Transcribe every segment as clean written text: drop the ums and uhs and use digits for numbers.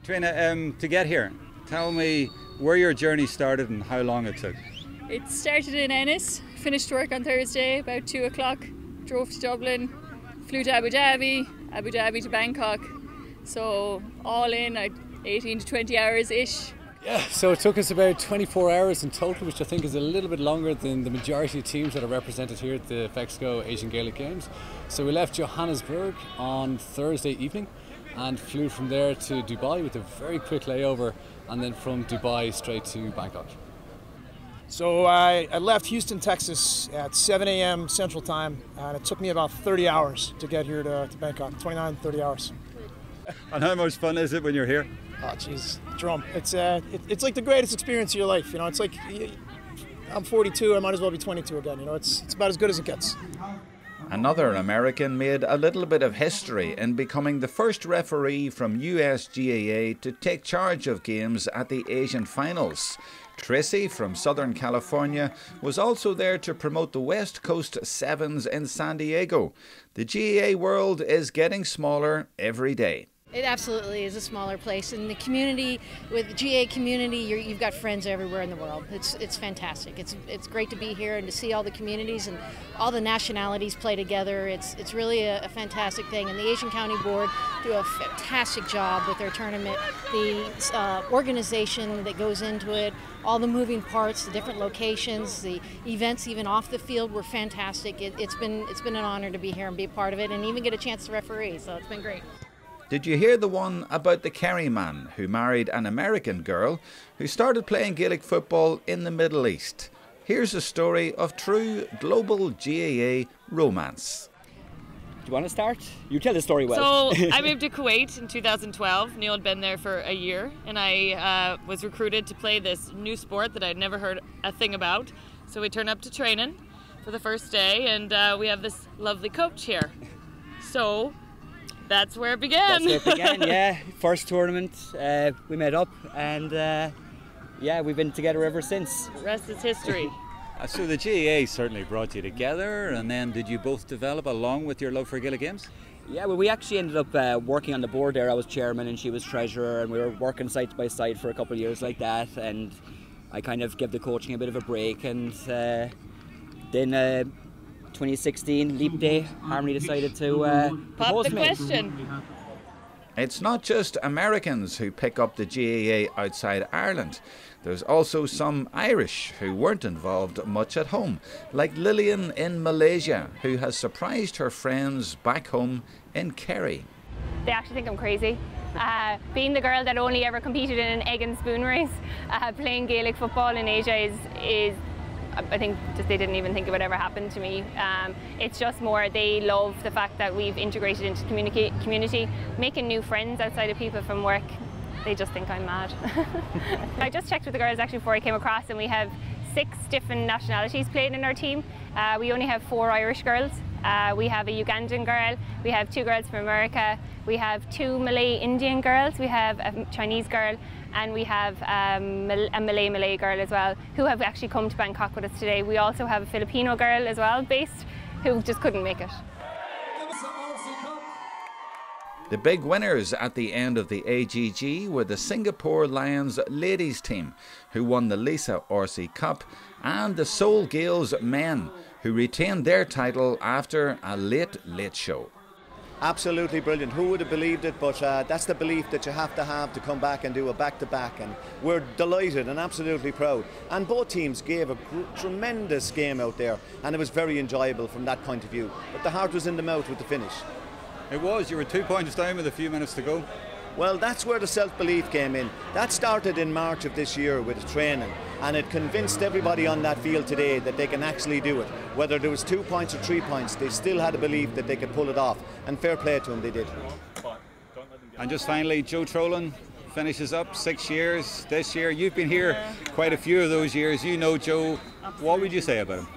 Trina, to get here, tell me where your journey started and how long it took. It started in Ennis, finished work on Thursday about 2 o'clock, drove to Dublin, flew to Abu Dhabi to Bangkok. So all in 18 to 20 hours-ish. Yeah, so it took us about 24 hours in total, which I think is a little bit longer than the majority of teams that are represented here at the FEXCO Asian GAA Games. So we left Johannesburg on Thursday evening and flew from there to Dubai with a very quick layover, and then from Dubai straight to Bangkok. So I left Houston, Texas at 7 a.m. Central Time, and it took me about 30 hours to get here to Bangkok, 29, 30 hours. And how much fun is it when you're here? Oh, jeez, drum. It's like the greatest experience of your life. You know, it's like I'm 42. I might as well be 22 again. You know, it's about as good as it gets. Another American made a little bit of history in becoming the first referee from US GAA to take charge of games at the Asian finals. Tracy from Southern California was also there to promote the West Coast Sevens in San Diego. The GAA world is getting smaller every day. It absolutely is a smaller place, and the community, with the GAA community, you've got friends everywhere in the world. It's fantastic. It's great to be here and to see all the communities and all the nationalities play together. It's really a fantastic thing, and the Asian County Board do a fantastic job with their tournament. The organization that goes into it, all the moving parts, the different locations, the events even off the field were fantastic. It's been an honor to be here and be a part of it, and even get a chance to referee. So it's been great. Did you hear the one about the Kerry man who married an American girl who started playing Gaelic football in the Middle East? Here's a story of true global GAA romance. Do you want to start? You tell the story well. So I moved to Kuwait in 2012. Neil had been there for a year, and I was recruited to play this new sport that I'd never heard a thing about. So we turned up to training for the first day, and we have this lovely coach here. So that's where it began. That's where it began, yeah. First tournament, we met up, and yeah, we've been together ever since. The rest is history. So the GAA certainly brought you together, and then did you both develop along with your love for Gaelic games? Yeah, well, we actually ended up working on the board there. I was chairman and she was treasurer, and we were working side by side for a couple of years like that, and I kind of gave the coaching a bit of a break, and then 2016, Leap Day, Harmony decided to Pop the me. question. It's not just Americans who pick up the GAA outside Ireland. There's also some Irish who weren't involved much at home, like Lillian in Malaysia, who has surprised her friends back home in Kerry. They actually think I'm crazy. Being the girl that only ever competed in an egg and spoon race, playing Gaelic football in Asia is I think just they didn't even think it would ever happen to me. It's just more they love the fact that we've integrated into the community, making new friends outside of people from work. They just think I'm mad. I just checked with the girls actually before I came across, and we have 6 different nationalities playing in our team. We only have 4 Irish girls. We have a Ugandan girl, we have 2 girls from America, we have 2 Malay Indian girls, we have a Chinese girl, and we have a Malay girl as well, who have actually come to Bangkok with us today. We also have a Filipino girl as well, based, who just couldn't make it. The big winners at the end of the AGG were the Singapore Lions ladies team, who won the Lisa Orsi Cup, and the Seoul Gales men, who retained their title after a late show. Absolutely brilliant. Who would have believed it? But that's the belief that you have to come back and do a back-to-back, and we're delighted and absolutely proud. And both teams gave a tremendous game out there, and it was very enjoyable from that point of view. But the heart was in the mouth with the finish. It was. You were 2 points down with a few minutes to go. Well, that's where the self-belief came in. That started in March of this year with training, and it convinced everybody on that field today that they can actually do it. Whether there was 2 points or 3 points, they still had a belief that they could pull it off, and fair play to them, they did. And just finally, Joe Trolan finishes up 6 years this year. You've been here quite a few of those years. You know Joe. What would you say about him?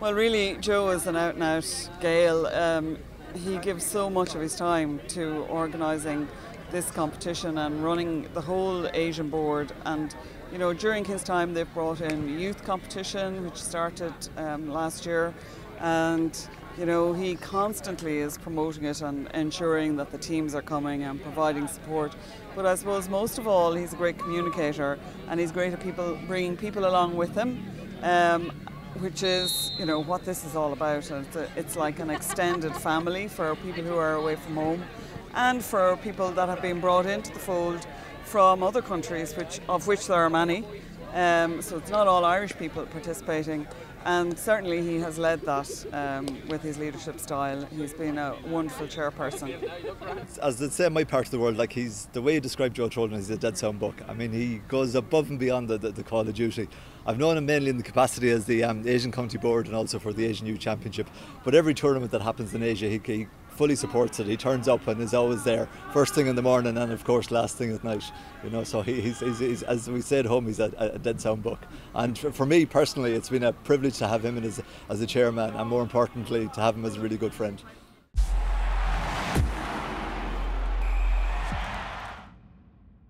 Well, really, Joe is an out-and-out Gael. He gives so much of his time to organising this competition and running the whole Asian board, and you know, during his time they've brought in youth competition, which started last year, and You know, he constantly is promoting it and ensuring that the teams are coming and providing support. But I suppose most of all, he's a great communicator, and he's great at bringing people along with him, which is, you know, what this is all about. It's like an extended family for people who are away from home, and for people that have been brought into the fold from other countries, of which there are many. So it's not all Irish people participating. And certainly he has led that with his leadership style. He's been a wonderful chairperson. As they say in my part of the world, like the way he described Joe Trolan is a dead sound book. I mean, he goes above and beyond the call of duty. I've known him mainly in the capacity as the Asian County Board and also for the Asian Youth Championship. But every tournament that happens in Asia, he fully supports it. He turns up and is always there, first thing in the morning and of course last thing at night. You know, so he's as we say at home, he's a dead sound book. And for me personally, it's been a privilege to have him as a chairman, and more importantly, to have him as a really good friend.